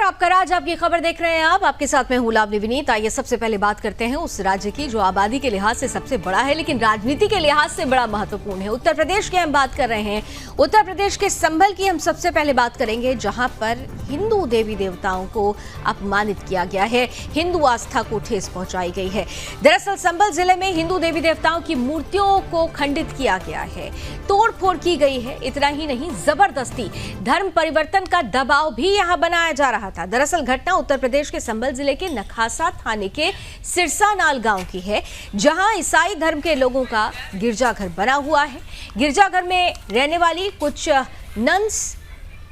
आपका राज आपकी खबर देख रहे हैं आप, आपके साथ में हूं लावनी विनीत। आइए सबसे पहले बात करते हैं उस राज्य की जो आबादी के लिहाज से सबसे बड़ा है लेकिन राजनीति के लिहाज से बड़ा महत्वपूर्ण है। उत्तर प्रदेश की हम बात कर रहे हैं। उत्तर प्रदेश के संभल की हम सबसे पहले बात करेंगे, जहां पर हिंदू देवी देवताओं को अपमानित किया गया है, हिंदू आस्था को ठेस पहुंचाई गई है। दरअसल संभल जिले में हिंदू देवी देवताओं की मूर्तियों को खंडित किया गया है, तोड़फोड़ की गई है। इतना ही नहीं, जबरदस्ती धर्म परिवर्तन का दबाव भी यहां बनाया जा रहा था। दरअसल घटना उत्तर प्रदेश के संभल जिले के नखासा थाने के सिरसानाल गांव की है, जहां ईसाई धर्म के लोगों का गिरजाघर बना हुआ है। गिरजाघर में रहने वाली कुछ नन्स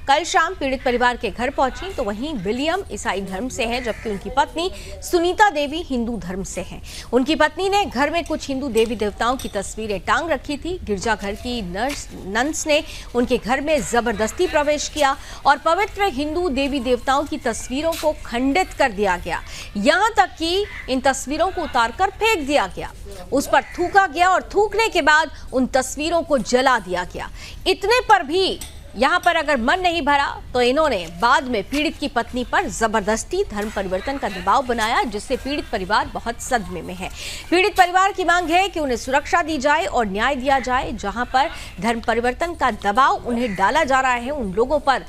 कल शाम पीड़ित परिवार के घर पहुंची, तो वहीं विलियम ईसाई धर्म से हैं, जबकि उनकी पत्नी सुनीता देवी हिंदू धर्म से हैं। उनकी पत्नी ने घर में कुछ हिंदू देवी देवताओं की तस्वीरें टांग रखी थी। गिरजाघर की नन्स ने उनके घर में जबरदस्ती प्रवेश किया और पवित्र हिंदू देवी देवताओं की तस्वीरों को खंडित कर दिया गया। यहां तक कि इन तस्वीरों को उतारकर फेंक दिया गया, उस पर थूका गया और थूकने के बाद उन तस्वीरों को जला दिया गया। इतने पर भी यहां पर अगर मन नहीं भरा तो इन्होंने बाद में पीड़ित की पत्नी पर जबरदस्ती धर्म परिवर्तन का दबाव बनाया, जिससे पीड़ित परिवार बहुत सदमे में है। पीड़ित परिवार की मांग है कि उन्हें सुरक्षा दी जाए और न्याय दिया जाए। जहां पर धर्म परिवर्तन का दबाव उन्हें डाला जा रहा है, उन लोगों पर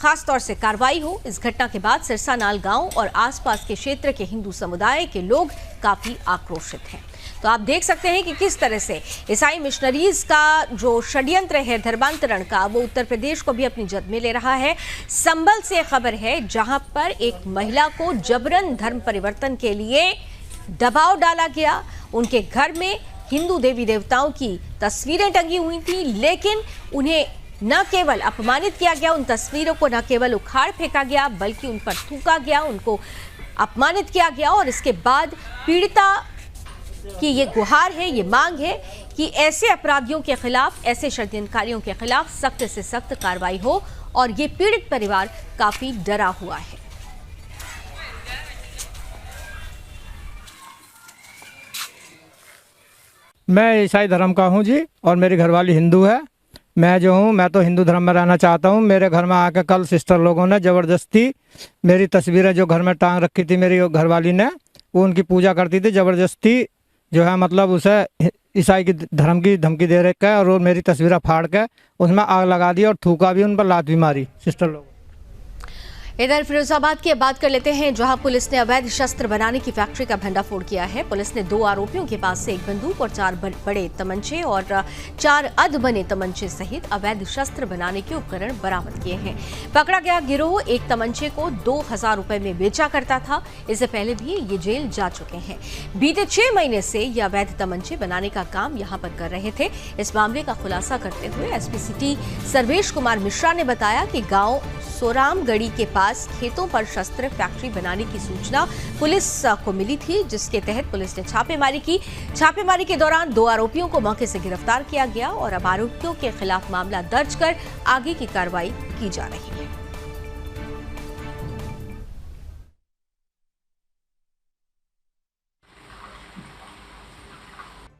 खास तौर से कार्रवाई हो। इस घटना के बाद सिरसानाल गांव और आसपास के क्षेत्र के हिंदू समुदाय के लोग काफी आक्रोशित हैं। तो आप देख सकते हैं कि किस तरह से ईसाई मिशनरीज का जो षड्यंत्र है धर्मांतरण का, वो उत्तर प्रदेश को भी अपनी जद में ले रहा है। संभल से खबर है, जहां पर एक महिला को जबरन धर्म परिवर्तन के लिए दबाव डाला गया। उनके घर में हिंदू देवी देवताओं की तस्वीरें टंगी हुई थी, लेकिन उन्हें न केवल अपमानित किया गया, उन तस्वीरों को न केवल उखाड़ फेंका गया बल्कि उन पर थूका गया, उनको अपमानित किया गया। और इसके बाद पीड़िता कि ये गुहार है, ये मांग है कि ऐसे अपराधियों के खिलाफ, ऐसे षड्यंत्रकारियों के खिलाफ सख्त से सख्त कार्रवाई हो, और ये पीड़ित परिवार काफी डरा हुआ है। मैं ईसाई धर्म का हूं जी, और मेरी घरवाली हिंदू है। मैं जो हूं, मैं तो हिंदू धर्म में रहना चाहता हूं। मेरे घर में आके कल सिस्टर लोगों ने ज़बरदस्ती मेरी तस्वीरें जो घर में टांग रखी थी मेरी घरवाली ने, वो उनकी पूजा करती थी, ज़बरदस्ती जो है मतलब उसे ईसाई की धर्म की धमकी दे रखा है, और वो मेरी तस्वीरें फाड़ के उसमें आग लगा दी और थूका भी, उन पर लात भी मारी सिस्टर लोग। इधर फिरोजाबाद की बात कर लेते हैं, जहां पुलिस ने अवैध शस्त्र बनाने की फैक्ट्री का भंडाफोड़ किया है। पुलिस ने 2 आरोपियों के पास से 1 बंदूक और 4 बड़े तमंचे और 4 अध बने तमंचे सहित अवैध शस्त्र बनाने के उपकरण बरामद किए हैं। पकड़ा गया गिरोह एक तमंचे को 2000 रुपए में बेचा करता था। इससे पहले भी ये जेल जा चुके हैं। बीते 6 महीने से ये अवैध तमंचे बनाने का काम यहाँ पर कर रहे थे। इस मामले का खुलासा करते हुए एसपी सिटी सर्वेश कुमार मिश्रा ने बताया कि गाँव सोरामगढ़ी के पास खेतों पर शस्त्र फैक्ट्री बनाने की सूचना पुलिस को मिली थी, जिसके तहत पुलिस ने छापेमारी की। छापेमारी के दौरान 2 आरोपियों को मौके से गिरफ्तार किया गया और अब आरोपियों के खिलाफ मामला दर्ज कर आगे की कार्रवाई की जा रही है।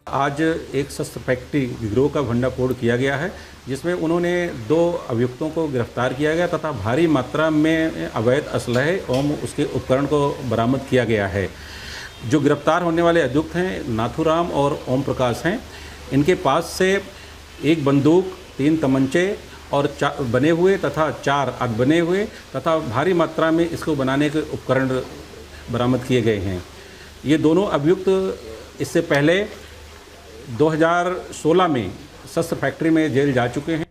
आज एक शस्त्र फैक्ट्री गिरोह का भंडाफोड़ किया गया है, जिसमें उन्होंने 2 अभियुक्तों को गिरफ्तार किया गया तथा भारी मात्रा में अवैध असलहे एवं उसके उपकरण को बरामद किया गया है। जो गिरफ्तार होने वाले अभियुक्त हैं नाथूराम और ओम प्रकाश हैं। इनके पास से 1 बंदूक, 3 तमंचे और 4 बने हुए तथा 4 अधबने हुए तथा भारी मात्रा में इसको बनाने के उपकरण बरामद किए गए हैं। ये दोनों अभियुक्त इससे पहले 2016 में शस्त्र फैक्ट्री में जेल जा चुके हैं।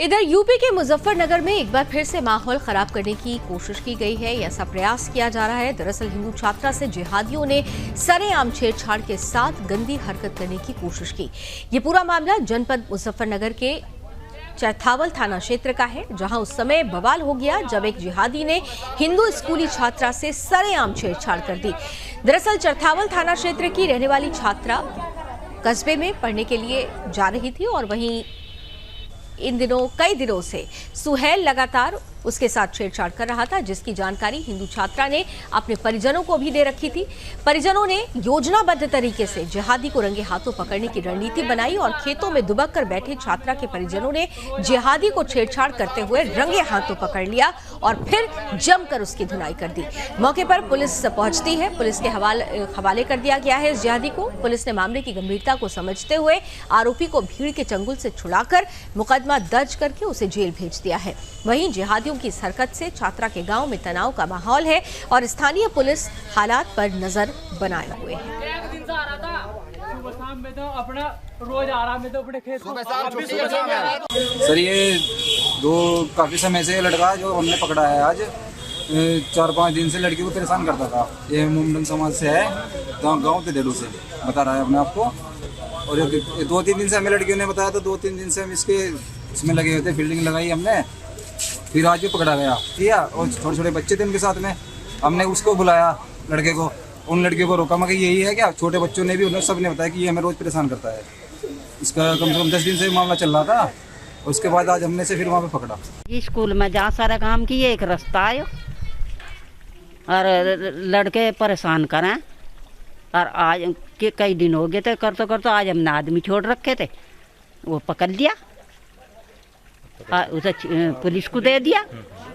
इधर यूपी के मुजफ्फरनगर में एक बार फिर से माहौल खराब करने की कोशिश की गई है, ऐसा प्रयास किया जा रहा है। दरअसल हिंदू छात्रा से जिहादियों ने सरेआम छेड़छाड़ के साथ गंदी हरकत करने की कोशिश की। ये पूरा मामला जनपद मुजफ्फरनगर के चरथावल थाना क्षेत्र का है, जहां उस समय बवाल हो गया जब एक जिहादी ने हिंदू स्कूली छात्रा से सरेआम छेड़छाड़ कर दी। दरअसल चरथावल थाना क्षेत्र की रहने वाली छात्रा कस्बे में पढ़ने के लिए जा रही थी और वहीं इन दिनों कई दिनों से सुहेल लगातार उसके साथ छेड़छाड़ कर रहा था, जिसकी जानकारी हिंदू छात्रा ने अपने परिजनों को भी दे रखी थी। परिजनों ने योजनाबद्ध तरीके से जिहादी को रंगे हाथों पकड़ने की रणनीति बनाई और खेतों में दुबक कर बैठे छात्रा के परिजनों ने जिहादी को छेड़छाड़ करते हुए रंगे हाथों पकड़ लिया और फिर जमकर उसकी धुनाई कर दी। मौके पर पुलिस पहुंचती है, पुलिस के हवाले कर दिया गया है इस जिहादी को। पुलिस ने मामले की गंभीरता को समझते हुए आरोपी को भीड़ के चंगुल से छुड़ाकर मुकदमा दर्ज करके उसे जेल भेज दिया है। वहीं जिहादियों की इस हरकत से छात्रा के गांव में तनाव का माहौल है और स्थानीय पुलिस हालात पर नजर बनाए हुए है। सर ये काफी समय से लड़का जो हमने पकड़ा है आज 4-5 दिन से लड़की को परेशान करता था। ये मुंडन समाज से है, गाँव तेदेड़ू से बता रहा है अपने आप को। और 2-3 दिन से हमें लड़कियों ने बताया, तो 2-3 दिन से हम इसमें लगे हुए थे, फील्डिंग लगाई हमने। फिर आज भी पकड़ा गया किया, और छोटे छोटे बच्चे थे उनके साथ में। हमने उसको बुलाया लड़के को, उन लड़कियों को रोका। मगर यही है क्या, छोटे बच्चों ने भी उन्हें सब ने बताया कि ये हमें रोज़ परेशान करता है। इसका कम से कम 10 दिन से मामला चल रहा था। उसके बाद आज हमने से फिर वहाँ पे पकड़ा। स्कूल में जहाँ सारा काम किए, एक रास्ता आयो और लड़के परेशान करें। और आज के कई दिन हो गए थे करते आज हमने आदमी छोड़ रखे थे, वो पकड़ लिया, उसे पुलिस को दे दिया।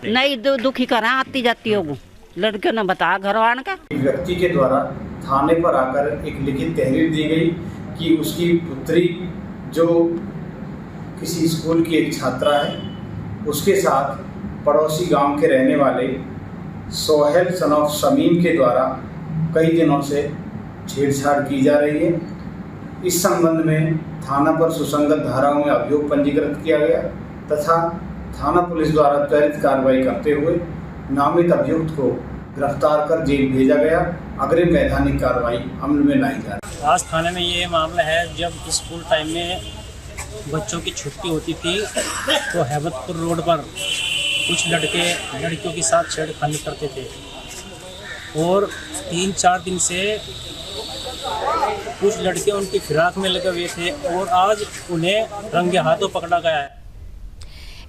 नहीं दुखी करें आती जाती होगी, लड़कियों ने बताया घर वाले का। व्यक्ति के द्वारा थाने पर आकर एक लिखित तहरीर दी गई कि उसकी पुत्री जो किसी स्कूल की एक छात्रा है, उसके साथ पड़ोसी गांव के रहने वाले सोहेल सन ऑफ शमीम के द्वारा कई दिनों से छेड़छाड़ की जा रही है। इस संबंध में थाना पर सुसंगत धाराओं में अभियोग पंजीकृत किया गया तथा थाना पुलिस द्वारा त्वरित कार्रवाई करते हुए नामित अभियुक्त को गिरफ्तार कर जेल भेजा गया। अग्रिम वैधानिक कार्रवाई अमल में लाई जा रही है। आज थाने में ये मामला है, जब स्कूल टाइम में बच्चों की छुट्टी होती थी तो हैबतपुर रोड पर कुछ लड़के लड़कियों के साथ छेड़खानी करते थे और 3-4 दिन से कुछ लड़के उनकी फिराक में लगे हुए थे और आज उन्हें रंगे हाथों पकड़ा गया है।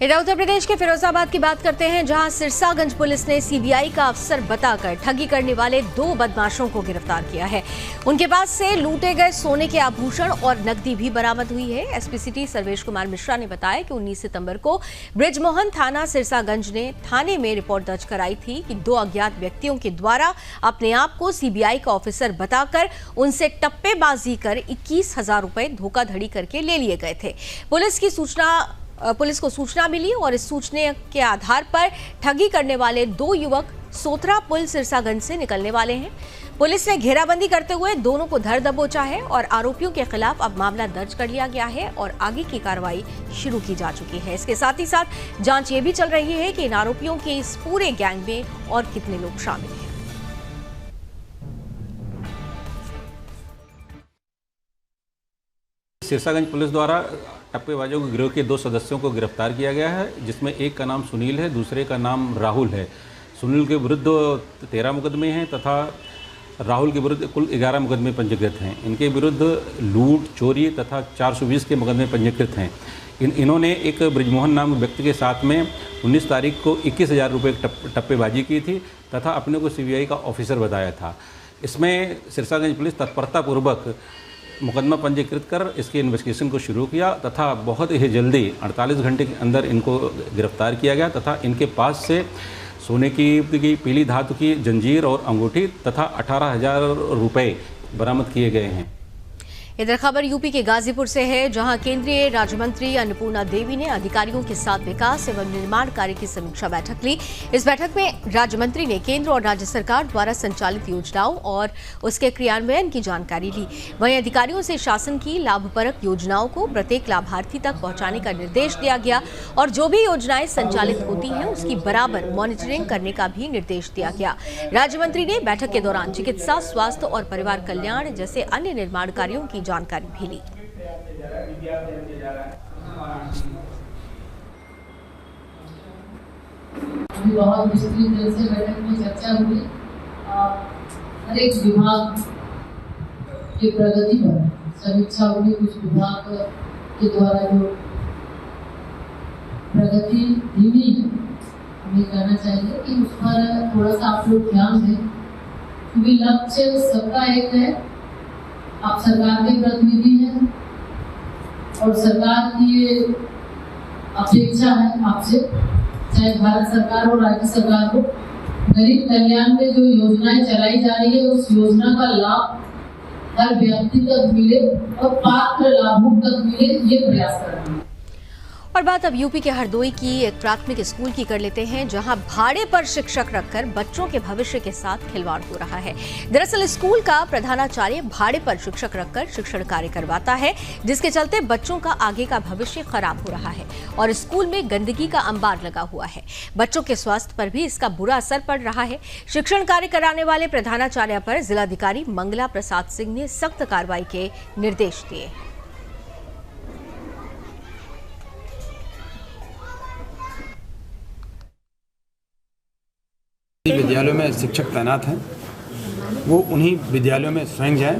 इधर उत्तर प्रदेश के फिरोजाबाद की बात करते हैं, जहां सिरसागंज पुलिस ने सीबीआई का अफसर बताकर ठगी करने वाले 2 बदमाशों को गिरफ्तार किया है। उनके पास से लूटे गए सोने के आभूषण और नकदी भी बरामद हुई है। एसपी सिटी सर्वेश कुमार मिश्रा ने बताया कि 19 सितंबर को ब्रिजमोहन थाना सिरसागंज ने थाने में रिपोर्ट दर्ज कराई थी कि 2 अज्ञात व्यक्तियों के द्वारा अपने आप को सीबीआई का ऑफिसर बताकर उनसे टप्पेबाजी कर 21,000 रुपए धोखाधड़ी करके ले लिए गए थे। पुलिस को सूचना मिली और इस सूचना के आधार पर ठगी करने वाले 2 युवक सोतरा पुल सिरसागंज से निकलने वाले हैं। पुलिस ने घेराबंदी करते हुए दोनों को धर दबोचा है और आरोपियों के खिलाफ अब मामला दर्ज कर लिया गया है और आगे की कार्रवाई शुरू की जा चुकी है। इसके साथ ही साथ जांच ये भी चल रही है कि इन आरोपियों के इस पूरे गैंग में और कितने लोग शामिल हैं। सिरसागंज पुलिस द्वारा टप्पेबाजों के गिरोह के 2 सदस्यों को गिरफ्तार किया गया है, जिसमें एक का नाम सुनील है, दूसरे का नाम राहुल है। सुनील के विरुद्ध 13 मुकदमे हैं तथा राहुल के विरुद्ध कुल 11 मुकदमे पंजीकृत हैं। इनके विरुद्ध लूट, चोरी तथा 420 के मुकदमे पंजीकृत हैं। इन्होंने एक ब्रिजमोहन नामक व्यक्ति के साथ में 19 तारीख को 21,000 रुपये टप्पेबाजी की थी तथा अपने को सीबीआई का ऑफिसर बताया था। इसमें सिरसागंज पुलिस तत्परतापूर्वक मुकदमा पंजीकृत कर इसकी इन्वेस्टिगेशन को शुरू किया तथा बहुत ही जल्दी 48 घंटे के अंदर इनको गिरफ्तार किया गया तथा इनके पास से सोने की पीली धातु की जंजीर और अंगूठी तथा 18,000 रुपये बरामद किए गए हैं। इधर खबर यूपी के गाजीपुर से है, जहां केंद्रीय राज्य मंत्री अन्नपूर्णा देवी ने अधिकारियों के साथ विकास एवं निर्माण कार्य की समीक्षा बैठक ली। इस बैठक में राज्य मंत्री ने केंद्र और राज्य सरकार द्वारा संचालित योजनाओं और उसके क्रियान्वयन की जानकारी ली। वहीं अधिकारियों से शासन की लाभप्रद योजनाओं को प्रत्येक लाभार्थी तक पहुंचाने का निर्देश दिया गया और जो भी योजनाएं संचालित होती हैं उसकी बराबर मॉनिटरिंग करने का भी निर्देश दिया गया। राज्य मंत्री ने बैठक के दौरान चिकित्सा, स्वास्थ्य और परिवार कल्याण जैसे अन्य निर्माण कार्यों की जानकारी भी ली। बहुत विस्तृत रूप से बैठक में चर्चा हुई। हर एक विभाग की प्रगति पर समीक्षा हुई। कुछ विभाग के द्वारा जो प्रगति धीमी हमें कहना चाहिए कि उस पर थोड़ा सा आप लोग ध्यान दें, क्योंकि लक्ष्य सबका एक है। आप सरकार के प्रतिनिधि हैं और सरकार की ये अपेक्षा है आपसे, चाहे भारत सरकार हो राज्य सरकार हो, गरीब कल्याण में जो योजनाएं चलाई जा रही है उस योजना का लाभ हर व्यक्ति तक मिले और पात्र लाभुक तक मिले, ये प्रयास कर रहे हैं। और बात अब यूपी के हरदोई की एक प्राथमिक स्कूल की कर लेते हैं, जहां भाड़े पर शिक्षक रखकर बच्चों के भविष्य के साथ खिलवाड़ हो रहा है। दरअसल स्कूल का प्रधानाचार्य भाड़े पर शिक्षक रखकर शिक्षण कार्य करवाता है, जिसके चलते बच्चों का आगे का भविष्य खराब हो रहा है और स्कूल में गंदगी का अंबार लगा हुआ है। बच्चों के स्वास्थ्य पर भी इसका बुरा असर पड़ रहा है। शिक्षण कार्य कराने वाले प्रधानाचार्य पर जिलाधिकारी मंगला प्रसाद सिंह ने सख्त कार्रवाई के निर्देश दिए। विद्यालयों में शिक्षक तैनात हैं, वो उन्हीं विद्यालयों में स्वयं जाएं।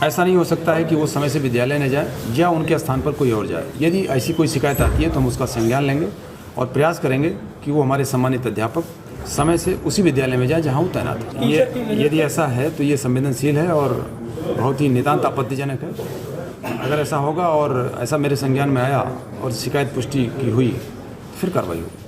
ऐसा नहीं हो सकता है कि वो समय से विद्यालय न जाए या उनके स्थान पर कोई और जाए। यदि ऐसी कोई शिकायत आती है तो हम उसका संज्ञान लेंगे और प्रयास करेंगे कि वो हमारे सम्मानित अध्यापक समय से उसी विद्यालय में जाए जहाँ वो तैनात है। ये यदि ऐसा है तो ये संवेदनशील है और बहुत ही नितांत आपत्तिजनक है। अगर ऐसा होगा और ऐसा मेरे संज्ञान में आया और शिकायत पुष्टि की हुई फिर कार्रवाई होगी।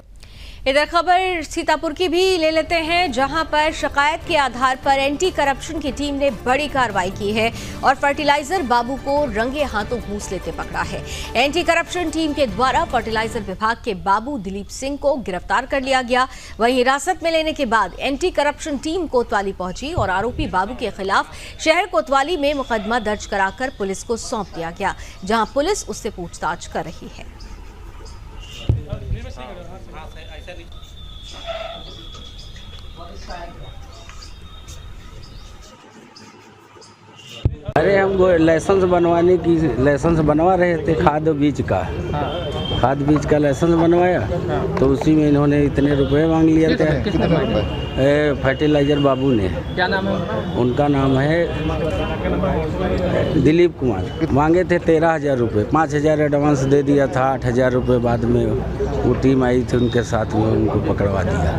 इधर खबर सीतापुर की भी ले लेते हैं, जहां पर शिकायत के आधार पर एंटी करप्शन की टीम ने बड़ी कार्रवाई की है और फर्टिलाइजर बाबू को रंगे हाथों घूस लेते पकड़ा है। एंटी करप्शन टीम के द्वारा फर्टिलाइजर विभाग के बाबू दिलीप सिंह को गिरफ्तार कर लिया गया। वहीं हिरासत में लेने के बाद एंटी करप्शन टीम कोतवाली पहुंची और आरोपी बाबू के खिलाफ शहर कोतवाली में मुकदमा दर्ज कराकर पुलिस को सौंप दिया गया, जहां पुलिस उससे पूछताछ कर रही है। अरे हम लाइसेंस बनवा रहे थे खाद बीज का। खाद बीज का लाइसेंस बनवाया तो उसी में इन्होंने इतने रुपए मांग लिए थे। फर्टिलाइजर बाबू ने। क्या नाम है उनका? नाम है दिलीप कुमार। मांगे थे 13,000 रुपये, 5,000 एडवांस दे दिया था, 8,000 रुपये बाद में वो टीम आई थी उनके साथ में उनको पकड़वा दिया।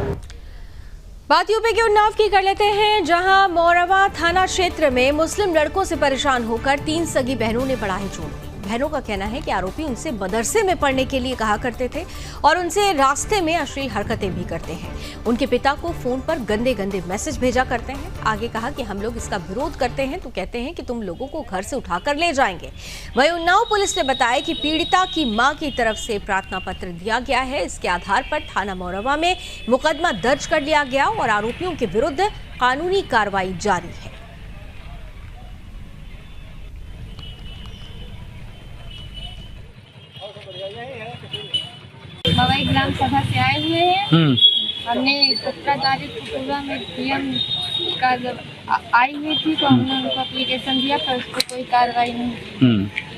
बात यूपी के उन्नाव की कर लेते हैं, जहां मोरवा थाना क्षेत्र में मुस्लिम लड़कों से परेशान होकर 3 सगी बहनों ने पढ़ाई छोड़ दी। बहनों का कहना है कि आरोपी उनसे मदरसे में पढ़ने के लिए कहा करते थे और उनसे रास्ते में अश्लील हरकतें भी करते हैं। उनके पिता को फोन पर गंदे गंदे मैसेज भेजा करते हैं। आगे कहा कि हम लोग इसका विरोध करते हैं तो कहते हैं कि तुम लोगों को घर से उठाकर ले जाएंगे। वहीं उन्नाव पुलिस ने बताया कि पीड़िता की मां की तरफ से प्रार्थना पत्र दिया गया है। इसके आधार पर थाना मोरवा में मुकदमा दर्ज कर लिया गया और आरोपियों के विरुद्ध कानूनी कार्रवाई जारी है। मवई ग्राम सभा से आए हुए हैं। हमने 17 तारीख को पूरा में पीएम का जब आई हुई थी तो हमने उनको एप्लीकेशन दिया पर उस पर कोई कार्रवाई नहीं।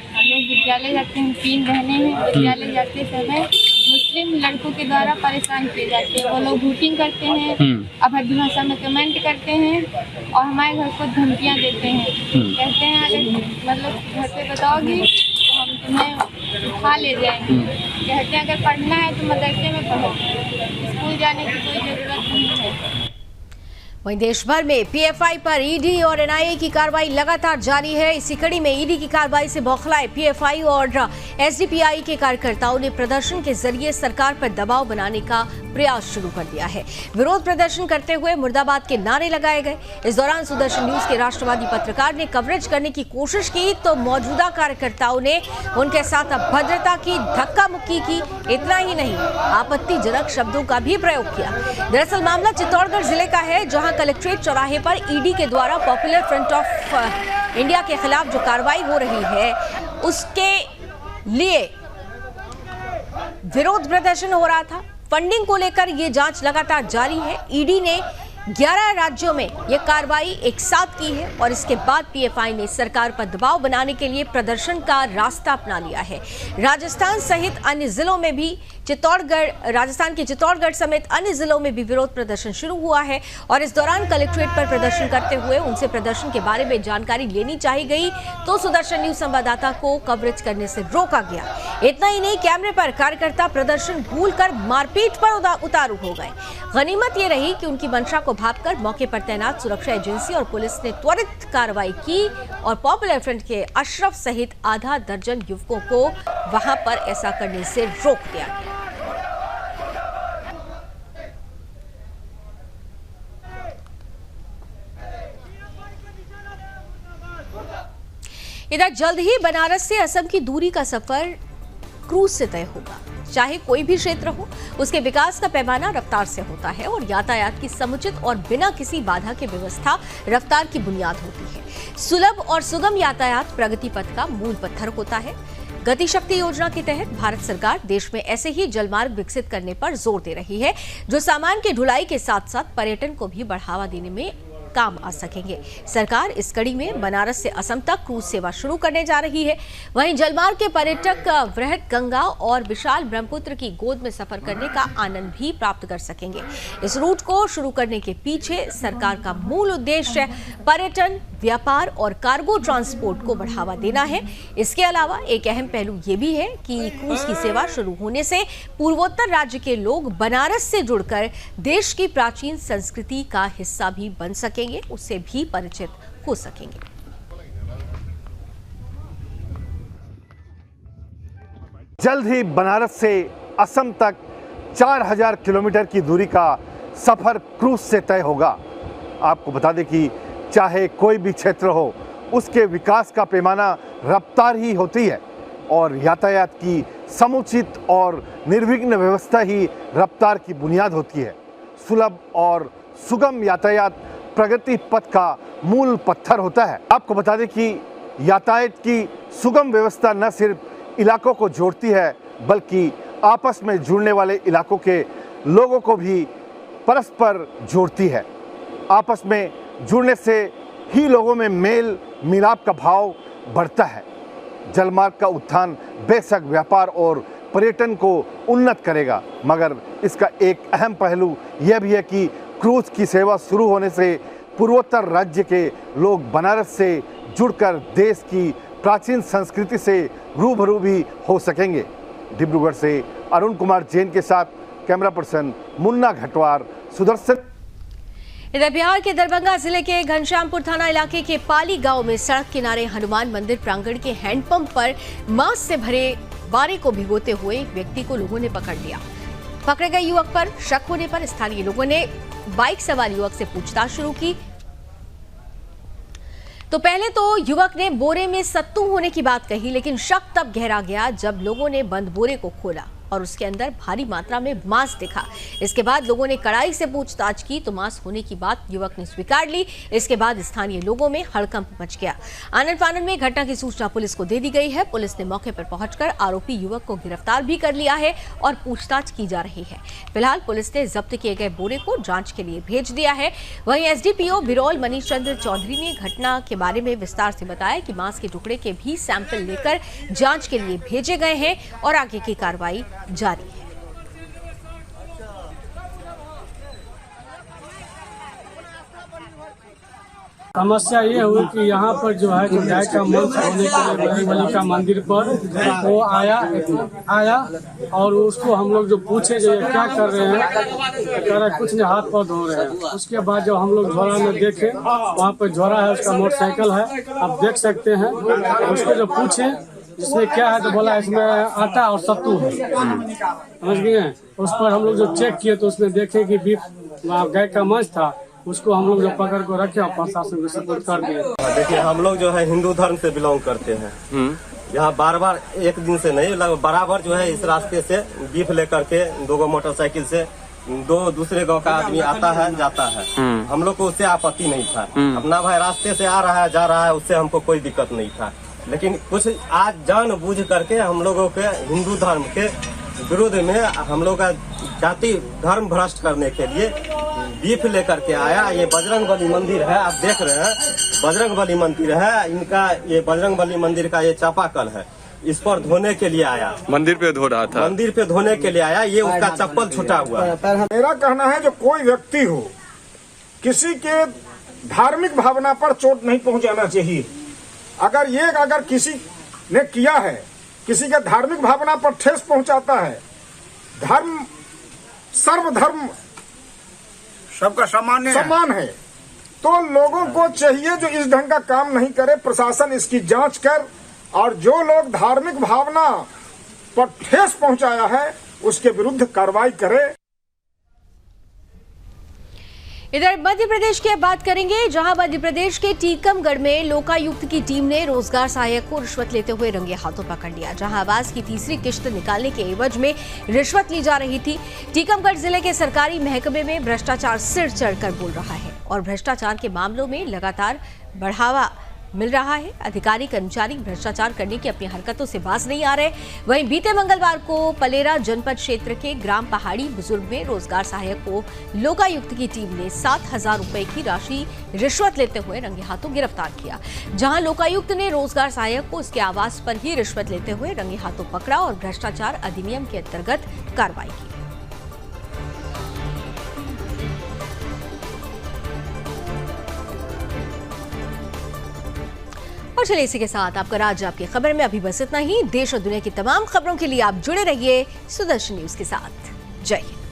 हम लोग विद्यालय जाते हैं, 3 बहनें हैं। विद्यालय जाते समय मुस्लिम लड़कों के द्वारा परेशान किए जाते हैं। वो लोग वोटिंग करते हैं, अभद्र भाषा में कमेंट करते हैं और हमारे घर को धमकियाँ देते हैं। कहते हैं अगर मतलब घर पे बताओगी तो हम तुम्हें उठा ले जाएंगे। कहते हैं अगर पढ़ना है तो मदरसे में पढ़ो, स्कूल जाने की कोई ज़रूरत नहीं है। वहीं देश भर में पीएफआई पर ईडी और एनआईए की कार्रवाई लगातार जारी है। इसी कड़ी में ईडी की कार्रवाई से बौखलाए पीएफआई और एसडीपीआई के कार्यकर्ताओं ने प्रदर्शन के जरिए सरकार पर दबाव बनाने का प्रयास शुरू कर दिया है। विरोध प्रदर्शन करते हुए मुर्दाबाद के नारे लगाए गए। इस दौरान सुदर्शन न्यूज के राष्ट्रवादी पत्रकार ने कवरेज करने की कोशिश की तो मौजूदा कार्यकर्ताओं ने उनके साथ अभद्रता की, धक्का मुक्की की। इतना ही नहीं, आपत्तिजनक शब्दों का भी प्रयोग किया। दरअसल मामला चित्तौड़गढ़ जिले का है, जहां कलेक्ट्रेट चौराहे पर ईडी के द्वारा पॉपुलर फ्रंट ऑफ इंडिया के खिलाफ जो कार्रवाई हो रही है उसके लिए विरोध प्रदर्शन हो रहा था। फंडिंग को लेकर ये जांच लगातार जारी है। ईडी ने 11 राज्यों में ये कार्रवाई एक साथ की है और इसके बाद पीएफआई ने सरकार पर दबाव बनाने के लिए प्रदर्शन का रास्ता अपना लिया है। राजस्थान सहित अन्य जिलों में भी चित्तौड़गढ़, राजस्थान के चित्तौड़गढ़ समेत अन्य जिलों में भी विरोध प्रदर्शन शुरू हुआ है और इस दौरान कलेक्ट्रेट पर प्रदर्शन करते हुए उनसे प्रदर्शन के बारे में जानकारी लेनी चाहिए गई तो सुदर्शन न्यूज संवाददाता को कवरेज करने से रोका गया। इतना ही नहीं, कैमरे पर कार्यकर्ता प्रदर्शन भूलकर मारपीट पर उतारू हो गए। गनीमत ये रही कि उनकी मंशा को भांपकर मौके पर तैनात सुरक्षा एजेंसी और पुलिस ने त्वरित कार्रवाई की और पॉपुलर फ्रंट के अशरफ सहित आधा दर्जन युवकों को वहां पर ऐसा करने से रोक दिया गया। इधर जल्द ही बनारस से असम की दूरी का सफर क्रूज से तय होगा। चाहे कोई भी क्षेत्र हो, उसके विकास का पैमाना रफ्तार से होता है और यातायात की समुचित और बिना किसी बाधा के व्यवस्था रफ्तार की बुनियाद होती है। सुलभ और सुगम यातायात प्रगति पथ का मूल पत्थर होता है। गति शक्ति योजना के तहत भारत सरकार देश में ऐसे ही जलमार्ग विकसित करने पर जोर दे रही है, जो सामान की ढुलाई के साथ साथ पर्यटन को भी बढ़ावा देने में काम आ सकेंगे। सरकार इस कड़ी में बनारस से असम तक क्रूज सेवा शुरू करने जा रही है। वहीं जलमार्ग के पर्यटक वृहद गंगा और विशाल ब्रह्मपुत्र की गोद में सफर करने का आनंद भी प्राप्त कर सकेंगे। इस रूट को शुरू करने के पीछे सरकार का मूल उद्देश्य पर्यटन, व्यापार और कार्गो ट्रांसपोर्ट को बढ़ावा देना है। इसके अलावा एक अहम पहलू ये भी है कि क्रूज की सेवा शुरू होने से पूर्वोत्तर राज्य के लोग बनारस से जुड़कर देश की प्राचीन संस्कृति का हिस्सा भी बन सकेंगे, उससे भी परिचित हो सकेंगे। जल्द ही बनारस से असम तक 4000 किलोमीटर की दूरी का सफर क्रूज से तय होगा। आपको बता दें कि चाहे कोई भी क्षेत्र हो, उसके विकास का पैमाना रफ्तार ही होती है और यातायात की समुचित और निर्विघ्न व्यवस्था ही रफ्तार की बुनियाद होती है। सुलभ और सुगम यातायात प्रगति पथ का मूल पत्थर होता है। आपको बता दें कि यातायात की सुगम व्यवस्था न सिर्फ इलाकों को जोड़ती है, बल्कि आपस में जुड़ने वाले इलाकों के लोगों को भी परस्पर जोड़ती है। आपस में जुड़ने से ही लोगों में मेल मिलाप का भाव बढ़ता है। जलमार्ग का उत्थान बेशक व्यापार और पर्यटन को उन्नत करेगा, मगर इसका एक अहम पहलू यह भी है कि क्रूज की सेवा शुरू होने से पूर्वोत्तर राज्य के लोग बनारस से जुड़कर देश की प्राचीन संस्कृति से रूबरू भी हो सकेंगे। डिब्रूगढ़ से अरुण कुमार जैन के साथ कैमरा पर्सन मुन्ना घटवार, सुदर्शन। इधर बिहार के दरभंगा जिले के घनश्यामपुर थाना इलाके के पाली गांव में सड़क किनारे हनुमान मंदिर प्रांगण के हैंडपंप पर मांस से भरे बारे को भिगोते हुए एक व्यक्ति को लोगों ने पकड़ लिया। पकड़े गए युवक पर शक होने पर स्थानीय लोगों ने बाइक सवार युवक से पूछताछ शुरू की। तो पहले तो युवक ने बोरे में सत्तू होने की बात कही, लेकिन शक तब गहरा गया जब लोगों ने बंद बोरे को खोला और उसके अंदर भारी मात्रा में मांस दिखा। इसके बाद लोगों ने कड़ाई से पूछताछ की तो मांस होने की बात युवक ने स्वीकार ली। इसके बाद स्थानीय लोगों में हड़कंप मच गया। आनन फानन में घटना की सूचना पुलिस को दे दी गई है। पुलिस ने मौके पर पहुंचकर आरोपी युवक को गिरफ्तार भी कर लिया है और पूछताछ की जा रही है। फिलहाल पुलिस ने जब्त किए गए बोरे को जांच के लिए भेज दिया है। वहीं एसडीपीओ बिरौल मनीष चंद्र चौधरी ने घटना के बारे में विस्तार से बताया कि मांस के टुकड़े के भी सैंपल लेकर जांच के लिए भेजे गए हैं और आगे की कार्रवाई जारी है। समस्या ये हुई कि यहाँ पर जो है जो गाय का मांस होने के लिए बजरंगबली का मंदिर पर वो आया और उसको हम लोग जो पूछे जो ये क्या कर रहे हैं, कह रहे कुछ नहीं, हाथ पाँव धो रहे हैं। उसके बाद जब हम लोग झोरा में देखे, वहाँ पर झोरा है, उसका मोटरसाइकिल है, आप देख सकते हैं। उसको जो पूछे इसमें क्या है तो बोला इसमें आटा और सत्तू है, समझ गए। उस पर हम लोग जो चेक किए तो उसमें देखे कि बीफ गाय का मांस था। उसको हम लोग जो पकड़ को रखे और प्रशासन को सपोर्ट कर दिए। देखिए हम लोग जो है हिंदू धर्म से बिलोंग करते हैं। यहाँ बार बार एक दिन से नहीं, लगभग बराबर जो है इस रास्ते से बीफ लेकर के 2 मोटरसाइकिल से 2 दूसरे गांव का आदमी आता है जाता है। हम लोग को उससे आपत्ति नहीं था। अपना भाई रास्ते से आ रहा है जा रहा है, उससे हमको कोई दिक्कत नहीं था। लेकिन कुछ आज जान बूझ करके हम लोगों के हिंदू धर्म के विरोध में हम लोग का जाति धर्म भ्रष्ट करने के लिए बीफ लेकर के आया। ये बजरंगबली मंदिर है, आप देख रहे हैं बजरंगबली मंदिर है इनका। ये बजरंगबली मंदिर का ये चापाकल है। इस पर धोने के लिए आया। मंदिर पे धो रहा था। मंदिर पे धोने के लिए आया, ये उसका चप्पल छूटा हुआ। मेरा कहना है जो कोई व्यक्ति हो, किसी के धार्मिक भावना पर चोट नहीं पहुंचाना चाहिए। अगर किसी ने किया है, किसी के धार्मिक भावना पर ठेस पहुंचाता है, धर्म सर्वधर्म सबका सम्मान है, तो लोगों को चाहिए जो इस ढंग का काम नहीं करे, प्रशासन इसकी जांच कर और जो लोग धार्मिक भावना पर ठेस पहुंचाया है उसके विरुद्ध कार्रवाई करे। इधर मध्य प्रदेश की अब बात करेंगे, जहां मध्य प्रदेश के टीकमगढ़ में लोकायुक्त की टीम ने रोजगार सहायक को रिश्वत लेते हुए रंगे हाथों पकड़ लिया। जहां आवास की तीसरी किश्त निकालने के एवज में रिश्वत ली जा रही थी। टीकमगढ़ जिले के सरकारी महकमे में भ्रष्टाचार सिर चढ़कर बोल रहा है और भ्रष्टाचार के मामलों में लगातार बढ़ावा मिल रहा है। अधिकारी कर्मचारी भ्रष्टाचार करने की अपनी हरकतों से बाज नहीं आ रहे। वहीं बीते मंगलवार को पलेरा जनपद क्षेत्र के ग्राम पहाड़ी बुजुर्ग में रोजगार सहायक को लोकायुक्त की टीम ने 7,000 रुपए की राशि रिश्वत लेते हुए रंगे हाथों गिरफ्तार किया। जहां लोकायुक्त ने रोजगार सहायक को उसके आवास पर ही रिश्वत लेते हुए रंगे हाथों पकड़ा और भ्रष्टाचार अधिनियम के अंतर्गत कार्रवाई की। और चलिए इसी के साथ आपका राज्य आपकी खबर में अभी बस इतना ही। देश और दुनिया की तमाम खबरों के लिए आप जुड़े रहिए सुदर्शन न्यूज के साथ। जय हिंद।